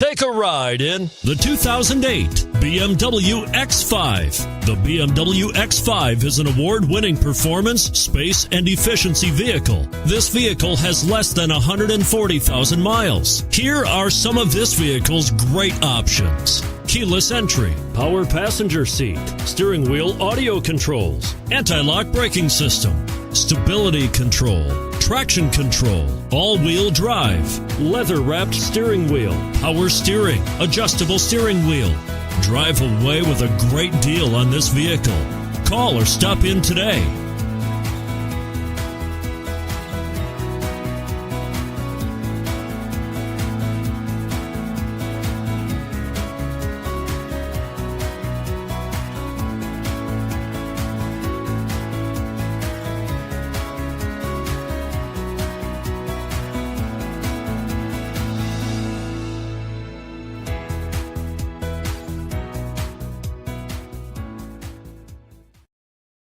Take a ride in the 2008 BMW X5. The BMW X5 is an award-winning performance, space, and efficiency vehicle. This vehicle has less than 140,000 miles. Here are some of this vehicle's great options: keyless entry, power passenger seat, steering wheel audio controls, anti-lock braking system, stability control, traction control, all-wheel drive, leather-wrapped steering wheel, power steering, adjustable steering wheel. Drive away with a great deal on this vehicle. Call or stop in today.